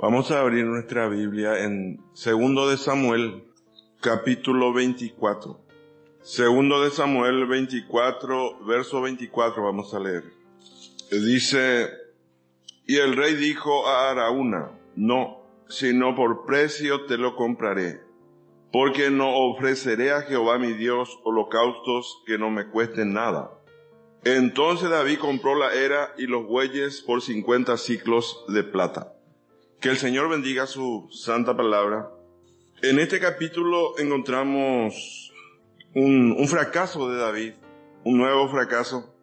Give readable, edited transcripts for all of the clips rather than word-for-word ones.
Vamos a abrir nuestra Biblia en Segundo de Samuel, capítulo 24. Segundo de Samuel 24, verso 24, vamos a leer. Dice: y el rey dijo a Araúna: no, sino por precio te lo compraré, porque no ofreceré a Jehová mi Dios holocaustos que no me cuesten nada. Entonces David compró la era y los bueyes por 50 siclos de plata. Que el Señor bendiga su santa palabra. En este capítulo encontramos un fracaso de David, un nuevo fracaso.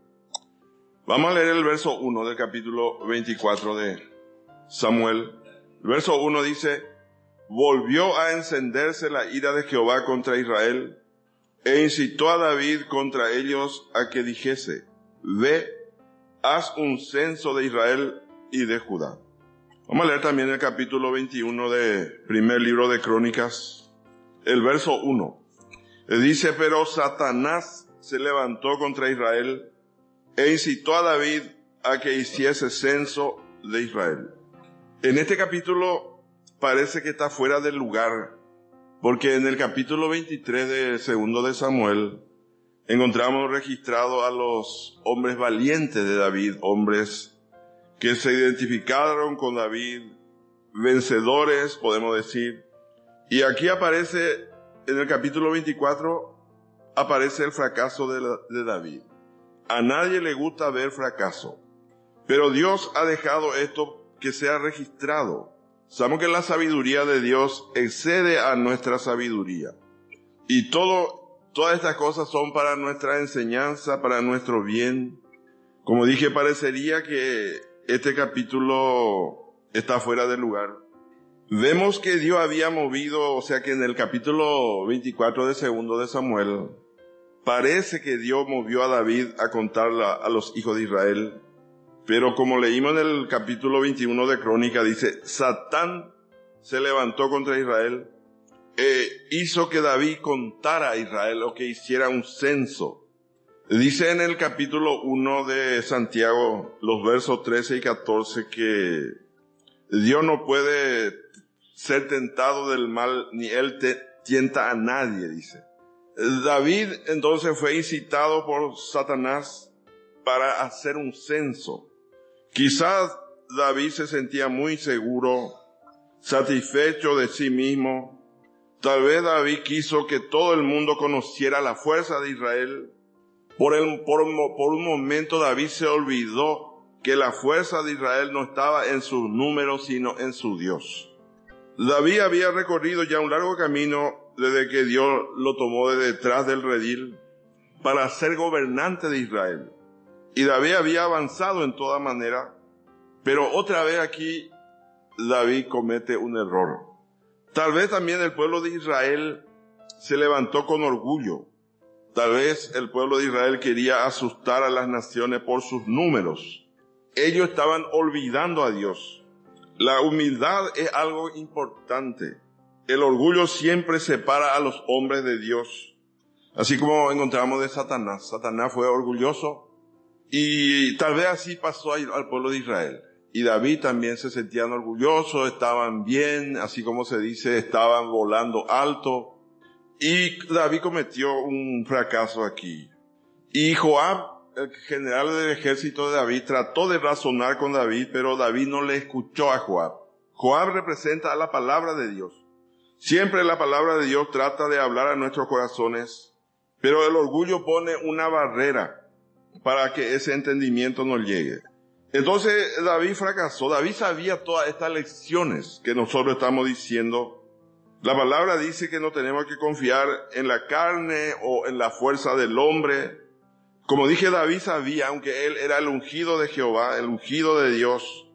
Vamos a leer el verso 1 del capítulo 24 de Samuel. El verso 1 dice: volvió a encenderse la ira de Jehová contra Israel, e incitó a David contra ellos a que dijese: ve, haz un censo de Israel y de Judá. Vamos a leer también el capítulo 21 del primer libro de Crónicas, el verso 1. Dice: pero Satanás se levantó contra Israel e incitó a David a que hiciese censo de Israel. En este capítulo parece que está fuera del lugar, porque en el capítulo 23 de Segundo de Samuel encontramos registrado a los hombres valientes de David, hombres que se identificaron con David, vencedores, podemos decir. Y aquí aparece, en el capítulo 24, aparece el fracaso de David. A nadie le gusta ver fracaso, pero Dios ha dejado esto que sea registrado. Sabemos que la sabiduría de Dios excede a nuestra sabiduría. Y todas estas cosas son para nuestra enseñanza, para nuestro bien. Como dije, parecería que este capítulo está fuera del lugar. Vemos que Dios había movido, o sea que en el capítulo 24 de Segundo de Samuel, parece que Dios movió a David a contarla a los hijos de Israel. Pero como leímos en el capítulo 21 de Crónica, dice: Satán se levantó contra Israel e hizo que David contara a Israel, o que hiciera un censo. Dice en el capítulo 1 de Santiago, los versos 13 y 14, que Dios no puede ser tentado del mal, ni Él tienta a nadie, dice. David entonces fue incitado por Satanás para hacer un censo. Quizás David se sentía muy seguro, satisfecho de sí mismo. Tal vez David quiso que todo el mundo conociera la fuerza de Israel. Por un momento David se olvidó que la fuerza de Israel no estaba en sus números, sino en su Dios. David había recorrido ya un largo camino desde que Dios lo tomó de detrás del redil para ser gobernante de Israel. Y David había avanzado en toda manera, pero otra vez aquí David comete un error. Tal vez también el pueblo de Israel se levantó con orgullo. Tal vez el pueblo de Israel quería asustar a las naciones por sus números. Ellos estaban olvidando a Dios. La humildad es algo importante. El orgullo siempre separa a los hombres de Dios. Así como encontramos de Satanás. Satanás fue orgulloso y tal vez así pasó al pueblo de Israel. Y David también se sentían orgullosos, estaban bien, así como se dice, estaban volando alto. Y David cometió un fracaso aquí. Y Joab, el general del ejército de David, trató de razonar con David, pero David no le escuchó a Joab. Joab representa a la palabra de Dios. Siempre la palabra de Dios trata de hablar a nuestros corazones, pero el orgullo pone una barrera para que ese entendimiento no llegue. Entonces David fracasó. David sabía todas estas lecciones que nosotros estamos diciendo. La palabra dice que no tenemos que confiar en la carne o en la fuerza del hombre. Como dije, David sabía, aunque él era el ungido de Jehová, el ungido de Dios,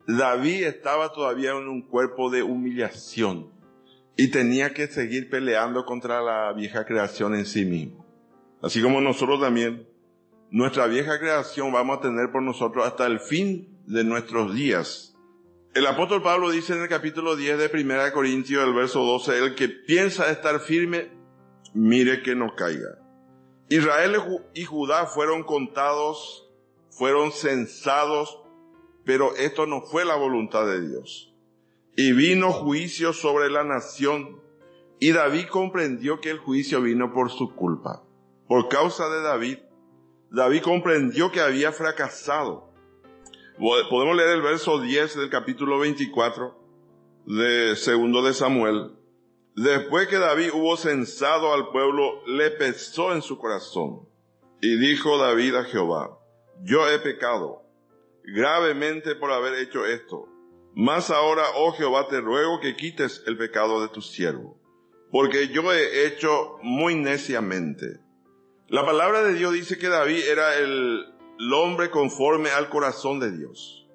David estaba todavía en un cuerpo de humillación y tenía que seguir peleando contra la vieja creación en sí mismo. Así como nosotros también, nuestra vieja creación vamos a tener por nosotros hasta el fin de nuestros días. El apóstol Pablo dice en el capítulo 10 de 1 Corintios, el verso 12, el que piensa estar firme, mire que no caiga. Israel y Judá fueron contados, fueron censados, pero esto no fue la voluntad de Dios. y vino juicio sobre la nación, y David comprendió que el juicio vino por su culpa. Por causa de David comprendió que había fracasado. Podemos leer el verso 10 del capítulo 24 de segundo de Samuel. Después que David hubo censado al pueblo, le pesó en su corazón. Y dijo David a Jehová: yo he pecado gravemente por haber hecho esto. Mas ahora, oh Jehová, te ruego que quites el pecado de tu siervo, porque yo he hecho muy neciamente. La palabra de Dios dice que David era el hombre conforme al corazón de Dios.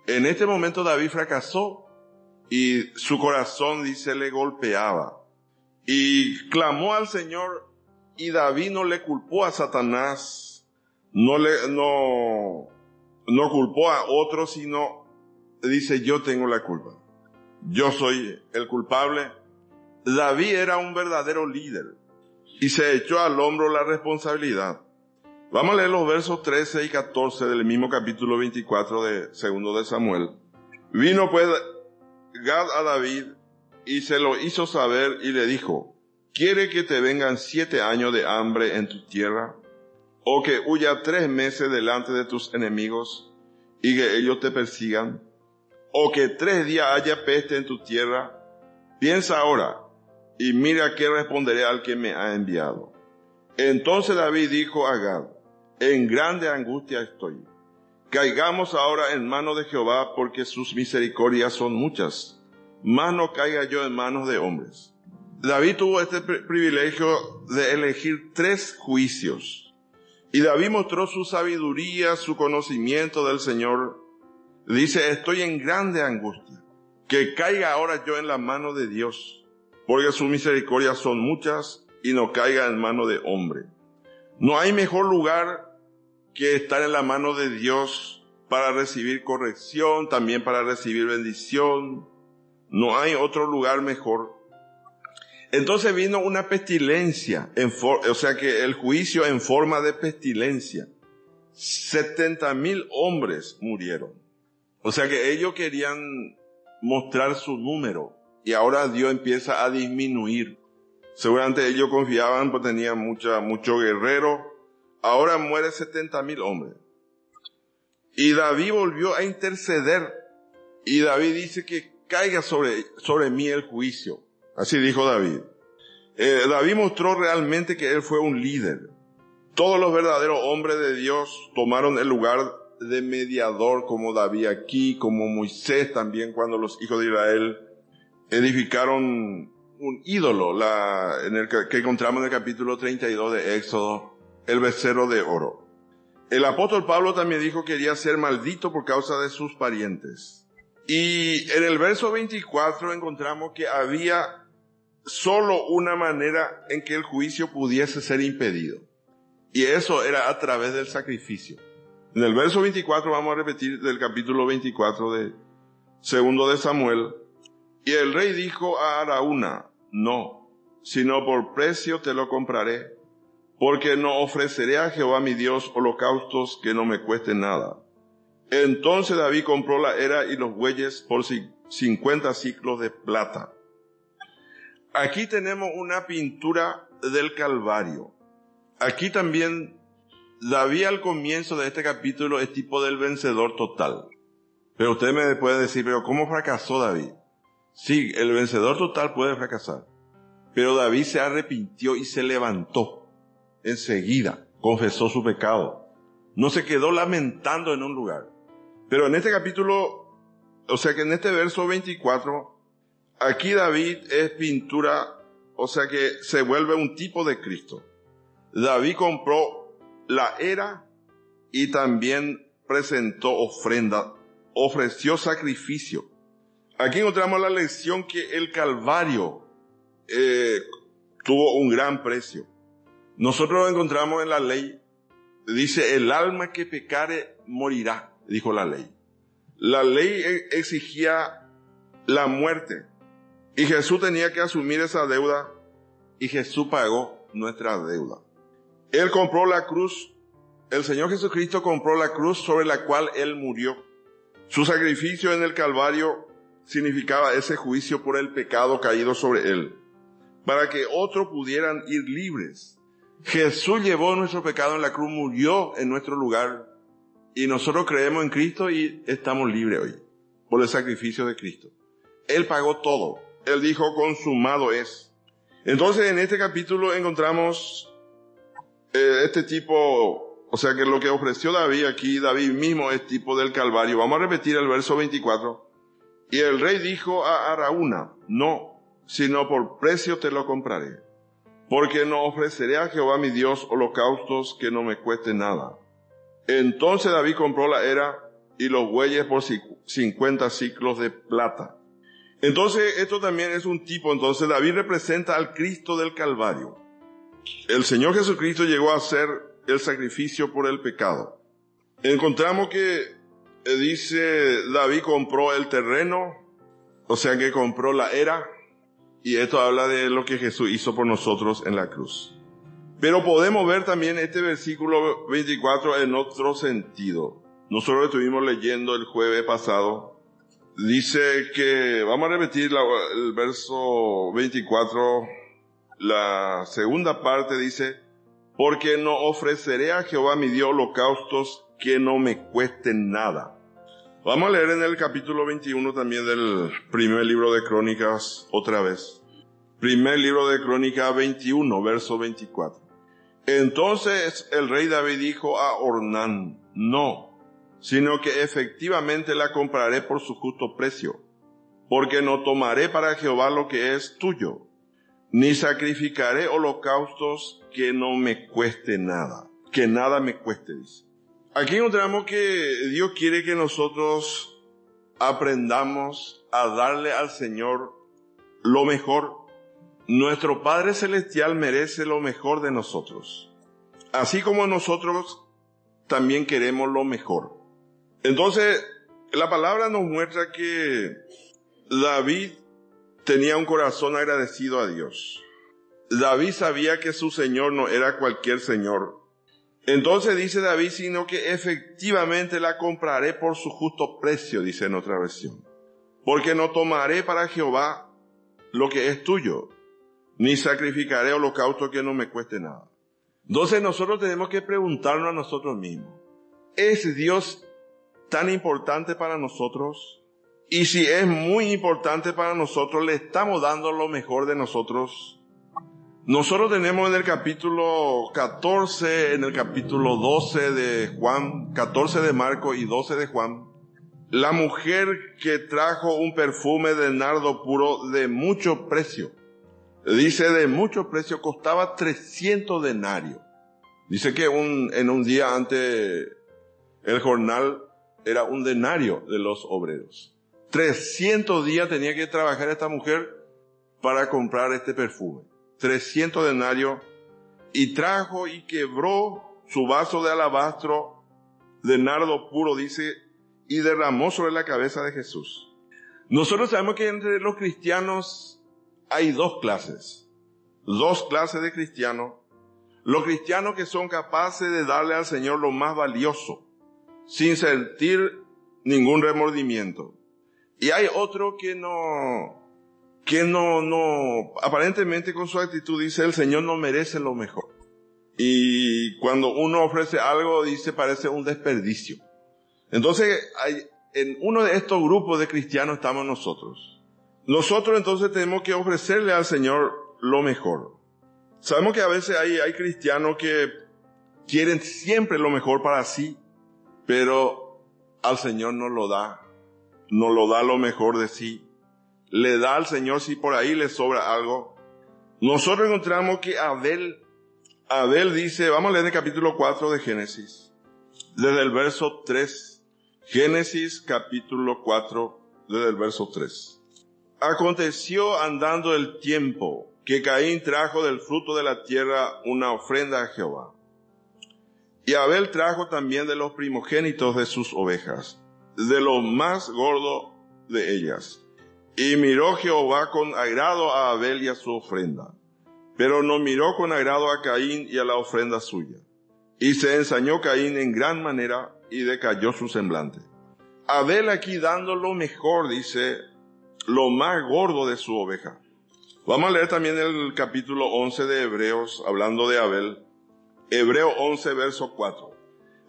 En este momento David fracasó y su corazón, dice, le golpeaba. Y clamó al Señor, y David no le culpó a Satanás, no culpó a otro, sino dice: yo tengo la culpa, yo soy el culpable. David era un verdadero líder y se echó al hombro la responsabilidad. Vamos a leer los versos 13 y 14 del mismo capítulo 24 de segundo de Samuel. Vino pues Gad a David y se lo hizo saber y le dijo: ¿quiere que te vengan 7 años de hambre en tu tierra? ¿O que huya 3 meses delante de tus enemigos y que ellos te persigan? ¿O que 3 días haya peste en tu tierra? Piensa ahora y mira qué responderé al que me ha enviado. Entonces David dijo a Gad: en grande angustia estoy. Caigamos ahora en manos de Jehová, porque sus misericordias son muchas, mas no caiga yo en manos de hombres. David tuvo este privilegio de elegir 3 juicios. Y David mostró su sabiduría, su conocimiento del Señor. Dice: estoy en grande angustia. Que caiga ahora yo en la mano de Dios, porque sus misericordias son muchas, y no caiga en mano de hombre. No hay mejor lugar que estar en la mano de Dios para recibir corrección, también para recibir bendición. No hay otro lugar mejor. Entonces vino una pestilencia, o sea que el juicio en forma de pestilencia. 70,000 hombres murieron. O sea que ellos querían mostrar su número y ahora Dios empieza a disminuir. Seguramente ellos confiaban porque tenían mucho guerrero. Ahora muere 70,000 hombres. Y David volvió a interceder. Y David dice que caiga sobre mí el juicio. Así dijo David. David mostró realmente que él fue un líder. Todos los verdaderos hombres de Dios tomaron el lugar de mediador, como David aquí, como Moisés también, cuando los hijos de Israel edificaron un ídolo, que encontramos en el capítulo 32 de Éxodo, el becerro de oro. El apóstol Pablo también dijo que quería ser maldito por causa de sus parientes. Y en el verso 24 encontramos que había solo una manera en que el juicio pudiese ser impedido. Y eso era a través del sacrificio. En el verso 24 vamos a repetir del capítulo 24 de segundo de Samuel. Y el rey dijo a Araúna: no, sino por precio te lo compraré, porque no ofreceré a Jehová mi Dios holocaustos que no me cuesten nada. Entonces David compró la era y los bueyes por 50 siclos de plata. Aquí tenemos una pintura del Calvario. Aquí también David al comienzo de este capítulo es tipo del vencedor total. Pero usted me puede decir: pero ¿cómo fracasó David? Sí, el vencedor total puede fracasar. Pero David se arrepintió y se levantó. Enseguida confesó su pecado. No se quedó lamentando en un lugar. Pero en este capítulo, o sea que en este verso 24, aquí David es pintura, o sea que se vuelve un tipo de Cristo. David compró la era y también presentó ofrenda, ofreció sacrificio. Aquí encontramos la lección que el Calvario tuvo un gran precio. Nosotros lo encontramos en la ley. Dice: el alma que pecare morirá, dijo la ley. La ley exigía la muerte y Jesús tenía que asumir esa deuda, y Jesús pagó nuestra deuda. Él compró la cruz. El Señor Jesucristo compró la cruz sobre la cual Él murió. Su sacrificio en el Calvario significaba ese juicio por el pecado caído sobre él, para que otros pudieran ir libres. Jesús llevó nuestro pecado en la cruz, murió en nuestro lugar, y nosotros creemos en Cristo y estamos libres hoy, por el sacrificio de Cristo. Él pagó todo. Él dijo, consumado es. Entonces, en este capítulo encontramos este tipo, o sea que lo que ofreció David aquí, David mismo es tipo del Calvario. Vamos a repetir el verso 24. Y el rey dijo a Araúna, no, sino por precio te lo compraré, porque no ofreceré a Jehová mi Dios holocaustos que no me cueste nada. Entonces David compró la era y los bueyes por 50 siclos de plata. Entonces esto también es un tipo, entonces David representa al Cristo del Calvario. El Señor Jesucristo llegó a hacer el sacrificio por el pecado. Encontramos que dice David compró el terreno, o sea que compró la era, y esto habla de lo que Jesús hizo por nosotros en la cruz. Pero podemos ver también este versículo 24 en otro sentido. Nosotros estuvimos leyendo el jueves pasado. Dice que, vamos a repetir el verso 24, la segunda parte dice, porque no ofreceré a Jehová mi Dios holocaustos que no me cuesten nada. Vamos a leer en el capítulo 21 también del primer libro de Crónicas otra vez. Primer libro de Crónicas 21, verso 24. Entonces el rey David dijo a Ornán, no, sino que efectivamente la compraré por su justo precio, porque no tomaré para Jehová lo que es tuyo, ni sacrificaré holocaustos que no me cueste nada, que nada me cueste, dice. Aquí encontramos que Dios quiere que nosotros aprendamos a darle al Señor lo mejor. Nuestro Padre Celestial merece lo mejor de nosotros, así como nosotros también queremos lo mejor. Entonces, la palabra nos muestra que David tenía un corazón agradecido a Dios. David sabía que su Señor no era cualquier Señor. Entonces dice David, sino que efectivamente la compraré por su justo precio, dice en otra versión. Porque no tomaré para Jehová lo que es tuyo, ni sacrificaré holocausto que no me cueste nada. Entonces nosotros tenemos que preguntarnos a nosotros mismos, ¿es Dios tan importante para nosotros? Y si es muy importante para nosotros, ¿le estamos dando lo mejor de nosotros? Nosotros tenemos en el capítulo 14, en el capítulo 12 de Juan, 14 de Marcos y 12 de Juan, la mujer que trajo un perfume de nardo puro de mucho precio. Dice de mucho precio, costaba 300 denarios. Dice que en un día antes el jornal era un denario de los obreros. 300 días tenía que trabajar esta mujer para comprar este perfume. 300 denarios, y trajo y quebró su vaso de alabastro de nardo puro, dice, y derramó sobre la cabeza de Jesús. Nosotros sabemos que entre los cristianos hay dos clases de cristianos. Los cristianos que son capaces de darle al Señor lo más valioso, sin sentir ningún remordimiento. Y hay otro que aparentemente con su actitud dice, el Señor no merece lo mejor. Y cuando uno ofrece algo, dice, parece un desperdicio. Entonces, en uno de estos grupos de cristianos estamos nosotros. Nosotros entonces tenemos que ofrecerle al Señor lo mejor. Sabemos que a veces hay cristianos que quieren siempre lo mejor para sí, pero al Señor no lo da lo mejor de sí. Le da al Señor si por ahí le sobra algo. Nosotros encontramos que Abel dice, vamos a leer el capítulo 4 de Génesis, desde el verso 3. Génesis capítulo 4, desde el verso 3. Aconteció andando el tiempo que Caín trajo del fruto de la tierra una ofrenda a Jehová. Y Abel trajo también de los primogénitos de sus ovejas, de lo más gordo de ellas. Y miró Jehová con agrado a Abel y a su ofrenda, pero no miró con agrado a Caín y a la ofrenda suya. Y se ensañó Caín en gran manera y decayó su semblante. Abel aquí dando lo mejor, dice, lo más gordo de su oveja. Vamos a leer también el capítulo 11 de Hebreos, hablando de Abel. Hebreo 11, verso 4.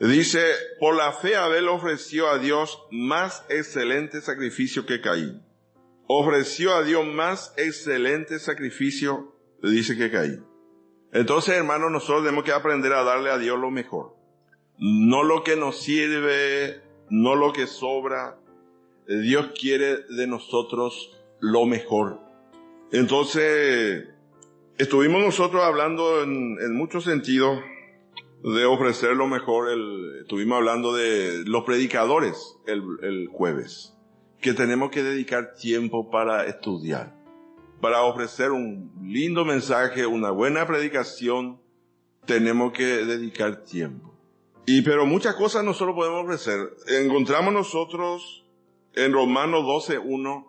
Dice, por la fe Abel ofreció a Dios más excelente sacrificio que Caín. Ofreció a Dios más excelente sacrificio, dice, que Caín. Entonces, hermanos, nosotros tenemos que aprender a darle a Dios lo mejor. No lo que nos sirve, no lo que sobra. Dios quiere de nosotros lo mejor. Entonces, estuvimos nosotros hablando en muchos sentidos de ofrecer lo mejor. Estuvimos hablando de los predicadores el jueves, que tenemos que dedicar tiempo para estudiar, para ofrecer un lindo mensaje, una buena predicación. Tenemos que dedicar tiempo. Pero muchas cosas nosotros podemos ofrecer. Encontramos nosotros en Romanos 12:1,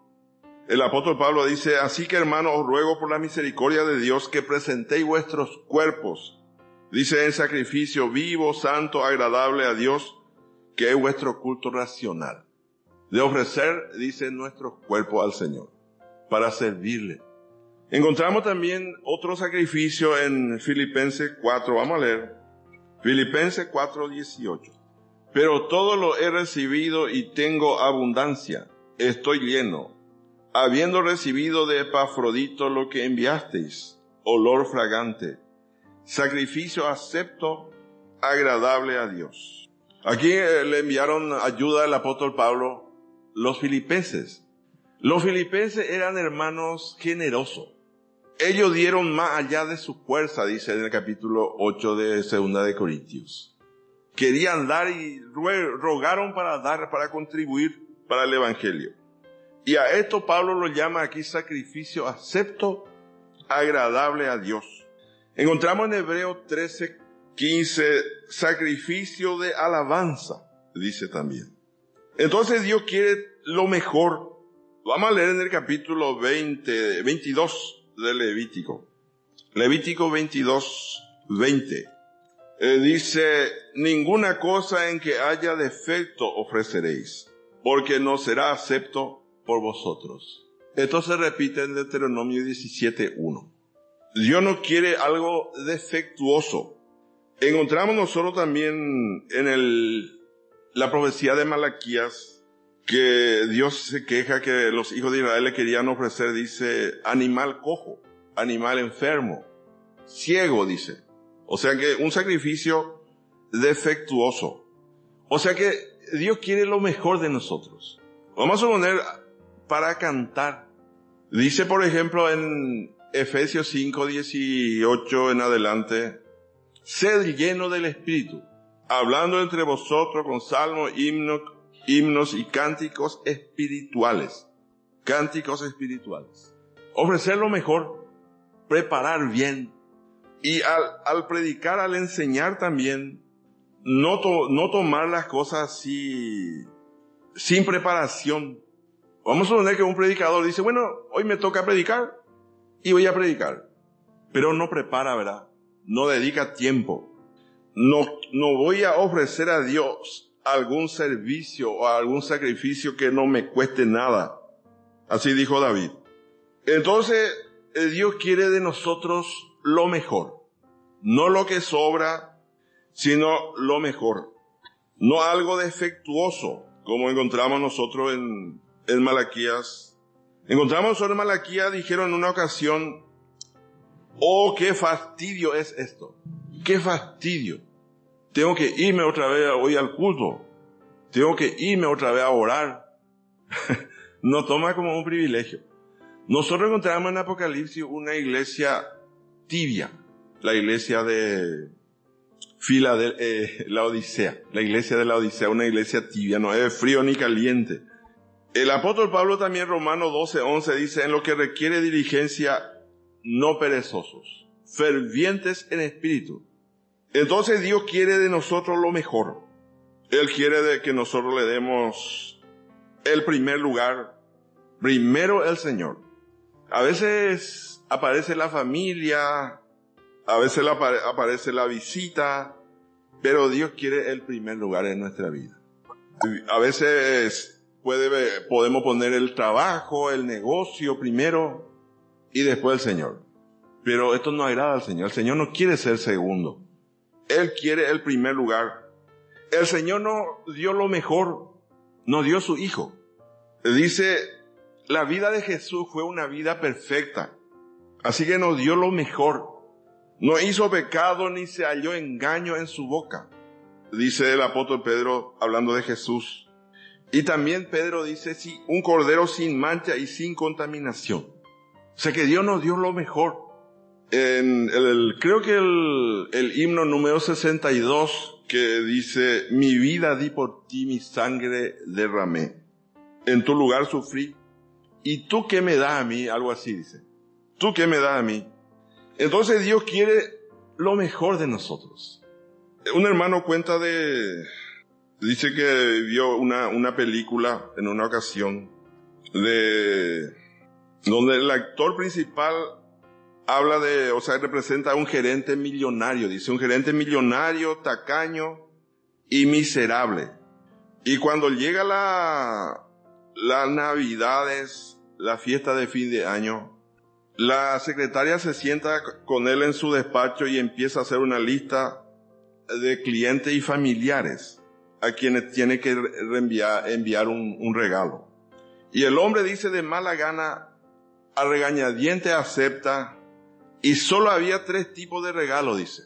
el apóstol Pablo dice, así que hermanos, os ruego por la misericordia de Dios que presentéis vuestros cuerpos, dice, en sacrificio vivo, santo, agradable a Dios, que es vuestro culto racional. De ofrecer, dice, nuestros cuerpos al Señor, para servirle. Encontramos también otro sacrificio en Filipenses 4, vamos a leer. Filipenses 4:18. Pero todo lo he recibido y tengo abundancia, estoy lleno, habiendo recibido de Epafrodito lo que enviasteis, olor fragante, sacrificio acepto, agradable a Dios. Aquí le enviaron ayuda al apóstol Pablo, los filipenses. Los filipenses eran hermanos generosos. Ellos dieron más allá de su fuerza, dice en el capítulo 8 de 2 de Corintios. Querían dar y rogaron para dar, para contribuir para el evangelio. Y a esto Pablo lo llama aquí sacrificio acepto, agradable a Dios. Encontramos en Hebreos 13:15, sacrificio de alabanza, dice también. Entonces Dios quiere lo mejor. Vamos a leer en el capítulo 22 de Levítico. Levítico 22:20. Dice, ninguna cosa en que haya defecto ofreceréis, porque no será acepto por vosotros. Esto se repite en Deuteronomio 17:1. Dios no quiere algo defectuoso. Encontramos nosotros también en la profecía de Malaquías que Dios se queja que los hijos de Israel le querían ofrecer, dice, animal cojo, animal enfermo, ciego, dice. O sea que un sacrificio defectuoso. O sea que Dios quiere lo mejor de nosotros. Vamos a poner para cantar. Dice, por ejemplo, en Efesios 5:18 en adelante, sed lleno del Espíritu, hablando entre vosotros con salmos, himnos y cánticos espirituales. Cánticos espirituales. Ofrecer lo mejor, preparar bien. Y al predicar, al enseñar también, no tomar las cosas así, sin preparación. Vamos a suponer que un predicador dice, bueno, hoy me toca predicar y voy a predicar. Pero no prepara, ¿verdad? No dedica tiempo. No voy a ofrecer a Dios algún servicio o algún sacrificio que no me cueste nada. Así dijo David. Entonces, Dios quiere de nosotros lo mejor. No lo que sobra, sino lo mejor. No algo defectuoso, como encontramos nosotros en Malaquías. Encontramos nosotros en Malaquías, dijeron en una ocasión, oh, qué fastidio es esto. Qué fastidio. Tengo que irme otra vez hoy al culto. Tengo que irme otra vez a orar. No toma como un privilegio. Nosotros encontramos en Apocalipsis una iglesia tibia. La iglesia de la Odisea. La iglesia de la Odisea, una iglesia tibia, no es frío ni caliente. El apóstol Pablo también, Romanos 12:11, dice, en lo que requiere diligencia, no perezosos, fervientes en espíritu. Entonces Dios quiere de nosotros lo mejor. Él quiere de que nosotros le demos el primer lugar, primero el Señor. A veces aparece la familia, a veces aparece la visita, pero Dios quiere el primer lugar en nuestra vida. A veces podemos poner el trabajo, el negocio primero y después el Señor. Pero esto no agrada al Señor. El Señor no quiere ser segundo. Él quiere el primer lugar. El Señor nos dio lo mejor, nos dio su Hijo. Dice, la vida de Jesús fue una vida perfecta. Así que nos dio lo mejor. No hizo pecado ni se halló engaño en su boca. Dice el apóstol Pedro hablando de Jesús. Y también Pedro dice, sí, un cordero sin mancha y sin contaminación. O sea que Dios nos dio lo mejor. Creo que el himno número 62 que dice, mi vida di por ti, mi sangre derramé. En tu lugar sufrí. ¿Y tú qué me das a mí? Algo así dice. ¿Tú qué me das a mí? Entonces Dios quiere lo mejor de nosotros. Un hermano dice que vio una película en una ocasión donde el actor principal habla representa a un gerente millonario. Dice, un gerente millonario, tacaño y miserable. Y cuando llega las Navidades, la fiesta de fin de año, la secretaria se sienta con él en su despacho y empieza a hacer una lista de clientes y familiares a quienes tiene que enviar un regalo. Y el hombre dice de mala gana, a regañadientes acepta, y solo había 3 tipos de regalos, dice.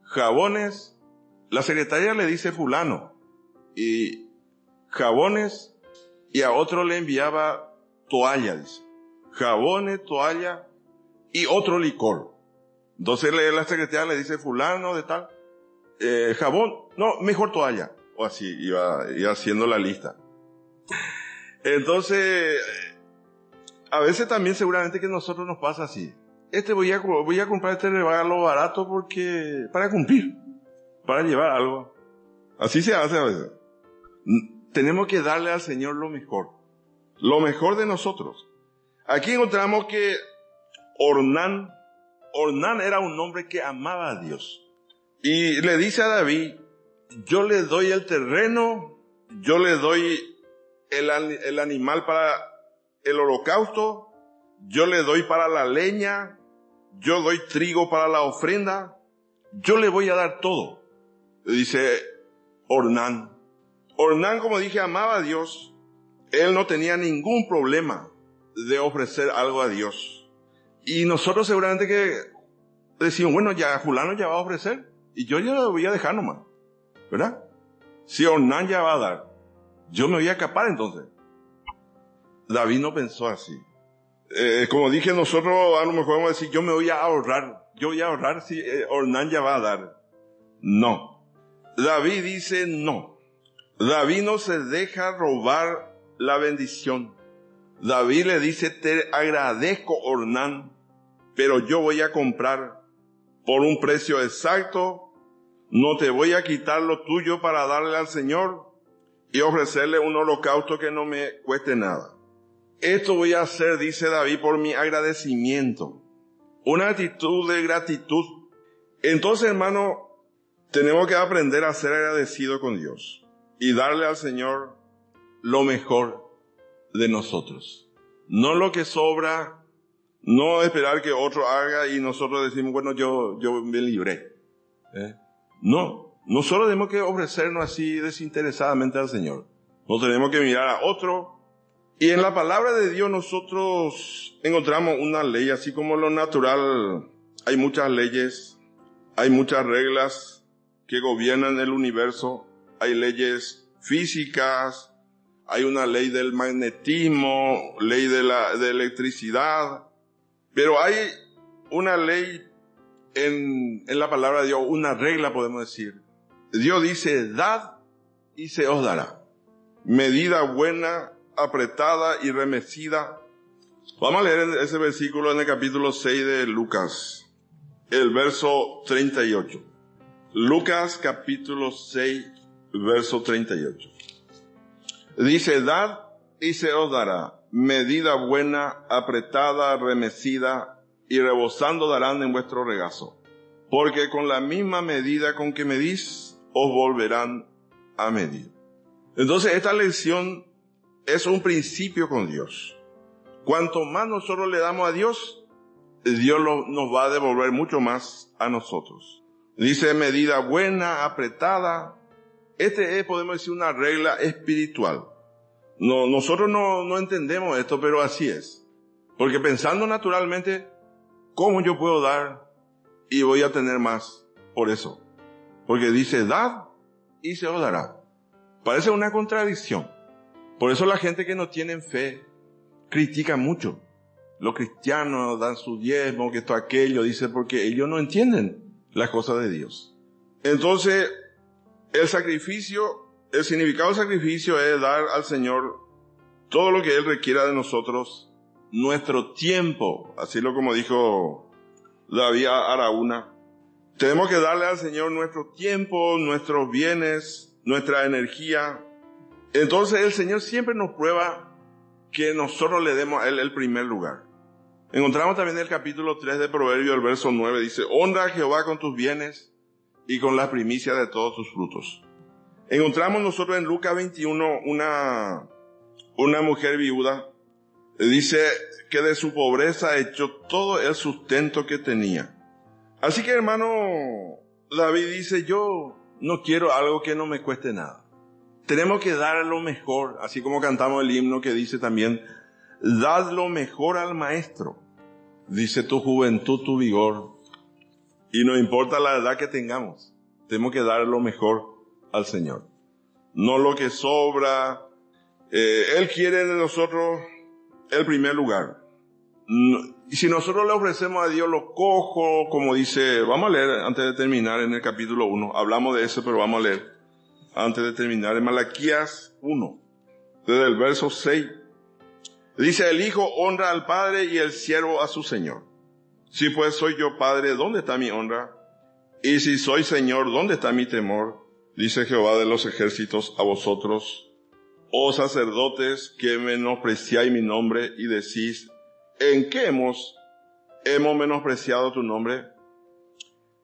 Jabones, la secretaria le dice fulano, y jabones, y a otro le enviaba toalla, dice. Jabones, toalla y otro licor. Entonces la secretaria le dice fulano de tal, jabón, no, mejor toalla. O así, iba haciendo la lista. Entonces, a veces también seguramente que a nosotros nos pasa así. Voy a comprar este regalo barato para cumplir, para llevar algo. Así se hace a veces. Tenemos que darle al Señor lo mejor de nosotros. Aquí encontramos que Ornán era un hombre que amaba a Dios. Y le dice a David, yo le doy el terreno, yo le doy el animal para el holocausto, yo le doy para la leña, yo doy trigo para la ofrenda, yo le voy a dar todo. Dice Ornán. Ornán, como dije, amaba a Dios. Él no tenía ningún problema de ofrecer algo a Dios. Y nosotros seguramente que decimos, bueno, ya fulano ya va a ofrecer, y yo ya lo voy a dejar nomás, ¿verdad? Si Ornán ya va a dar, yo me voy a escapar entonces. David no pensó así. Como dije, nosotros a lo mejor vamos a decir, yo voy a ahorrar si Ornán ya va a dar. No. David dice no. David no se deja robar la bendición. David le dice, te agradezco, Ornán, pero yo voy a comprar por un precio exacto, no te voy a quitar lo tuyo para darle al Señor y ofrecerle un holocausto que no me cueste nada. Esto voy a hacer, dice David, por mi agradecimiento. Una actitud de gratitud. Entonces, hermano, tenemos que aprender a ser agradecidos con Dios y darle al Señor lo mejor de nosotros. No lo que sobra, no esperar que otro haga y nosotros decimos, bueno, yo me libré. No, nosotros tenemos que ofrecernos así desinteresadamente al Señor. No tenemos que mirar a otro. Y en la palabra de Dios nosotros encontramos una ley, así como en lo natural hay muchas leyes, hay muchas reglas que gobiernan el universo, hay leyes físicas, hay una ley del magnetismo, ley de electricidad, pero hay una ley en la palabra de Dios, una regla podemos decir. Dios dice, dad y se os dará. Medida buena, apretada y remecida. Vamos a leer ese versículo en el capítulo 6 de Lucas, el verso 38. Lucas capítulo 6, verso 38. Dice, dad y se os dará, medida buena, apretada, remecida y rebosando darán en vuestro regazo. Porque con la misma medida con que medís, os volverán a medir. Entonces esta lección es un principio con Dios. Cuanto más nosotros le damos a Dios, Dios nos va a devolver mucho más a nosotros. Dice medida buena, apretada. Este es, podemos decir, una regla espiritual. Nosotros no entendemos esto, pero así es. Porque pensando naturalmente, ¿cómo yo puedo dar y voy a tener más por eso? Porque dice, dad y se os dará. Parece una contradicción. Por eso la gente que no tiene fe critica mucho. Los cristianos dan su diezmo, que esto, aquello, dice, porque ellos no entienden las cosas de Dios. Entonces, el significado del sacrificio es dar al Señor todo lo que Él requiera de nosotros, nuestro tiempo, así como dijo David a Araúna. Tenemos que darle al Señor nuestro tiempo, nuestros bienes, nuestra energía. Entonces el Señor siempre nos prueba que nosotros le demos a Él el primer lugar. Encontramos también en el capítulo 3 de Proverbios, el verso 9, dice, honra a Jehová con tus bienes y con la primicia de todos tus frutos. Encontramos nosotros en Lucas 21 una mujer viuda, dice que de su pobreza echó todo el sustento que tenía. Así que, hermano, David dice, yo no quiero algo que no me cueste nada. Tenemos que dar lo mejor, así como cantamos el himno que dice también, dad lo mejor al maestro. Dice tu juventud, tu vigor. Y no importa la edad que tengamos, tenemos que dar lo mejor al Señor. No lo que sobra. Él quiere de nosotros el primer lugar. Y si nosotros le ofrecemos a Dios lo cojo, como dice, vamos a leer antes de terminar en el capítulo 1. Hablamos de eso, pero vamos a leer antes de terminar en Malaquías 1, desde el verso 6. Dice, el hijo honra al padre y el siervo a su señor. Si pues soy yo padre, ¿dónde está mi honra? Y si soy señor, ¿dónde está mi temor? Dice Jehová de los ejércitos a vosotros, oh sacerdotes, que menospreciáis mi nombre y decís, ¿en qué hemos menospreciado tu nombre?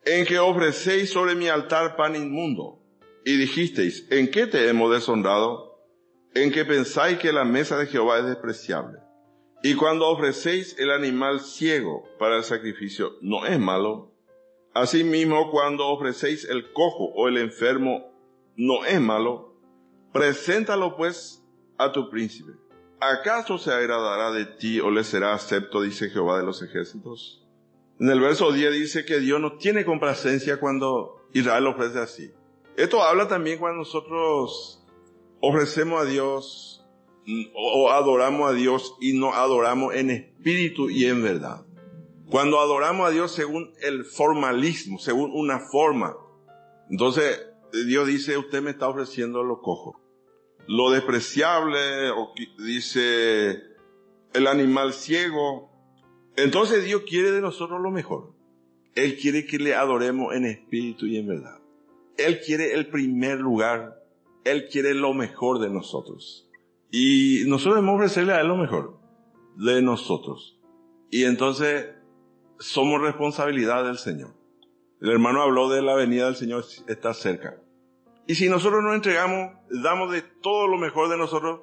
En que ofrecéis sobre mi altar pan inmundo. Y dijisteis, ¿en qué te hemos deshonrado? En que pensáis que la mesa de Jehová es despreciable. Y cuando ofrecéis el animal ciego para el sacrificio, ¿no es malo? Asimismo, cuando ofrecéis el cojo o el enfermo, ¿no es malo? Preséntalo pues a tu príncipe. ¿Acaso se agradará de ti o le será acepto, dice Jehová de los ejércitos? En el verso 10 dice que Dios no tiene complacencia cuando Israel ofrece así. Esto habla también cuando nosotros ofrecemos a Dios o adoramos a Dios y no adoramos en espíritu y en verdad. Cuando adoramos a Dios según el formalismo, según una forma, entonces Dios dice, usted me está ofreciendo lo cojo, lo despreciable, o dice el animal ciego. Entonces Dios quiere de nosotros lo mejor. Él quiere que le adoremos en espíritu y en verdad. Él quiere el primer lugar. Él quiere lo mejor de nosotros. Y nosotros debemos ofrecerle a Él lo mejor de nosotros. Y entonces somos responsabilidad del Señor. El hermano habló de la venida del Señor, está cerca. Y si nosotros nos entregamos, damos de todo lo mejor de nosotros,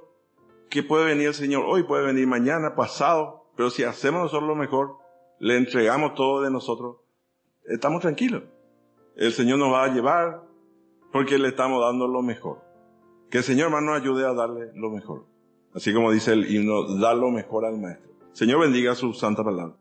que puede venir el Señor hoy, puede venir mañana, pasado, pero si hacemos nosotros lo mejor, le entregamos todo de nosotros, estamos tranquilos. El Señor nos va a llevar porque le estamos dando lo mejor. Que el Señor, hermano, nos ayude a darle lo mejor. Así como dice el himno, dar lo mejor al Maestro. Señor bendiga su santa palabra.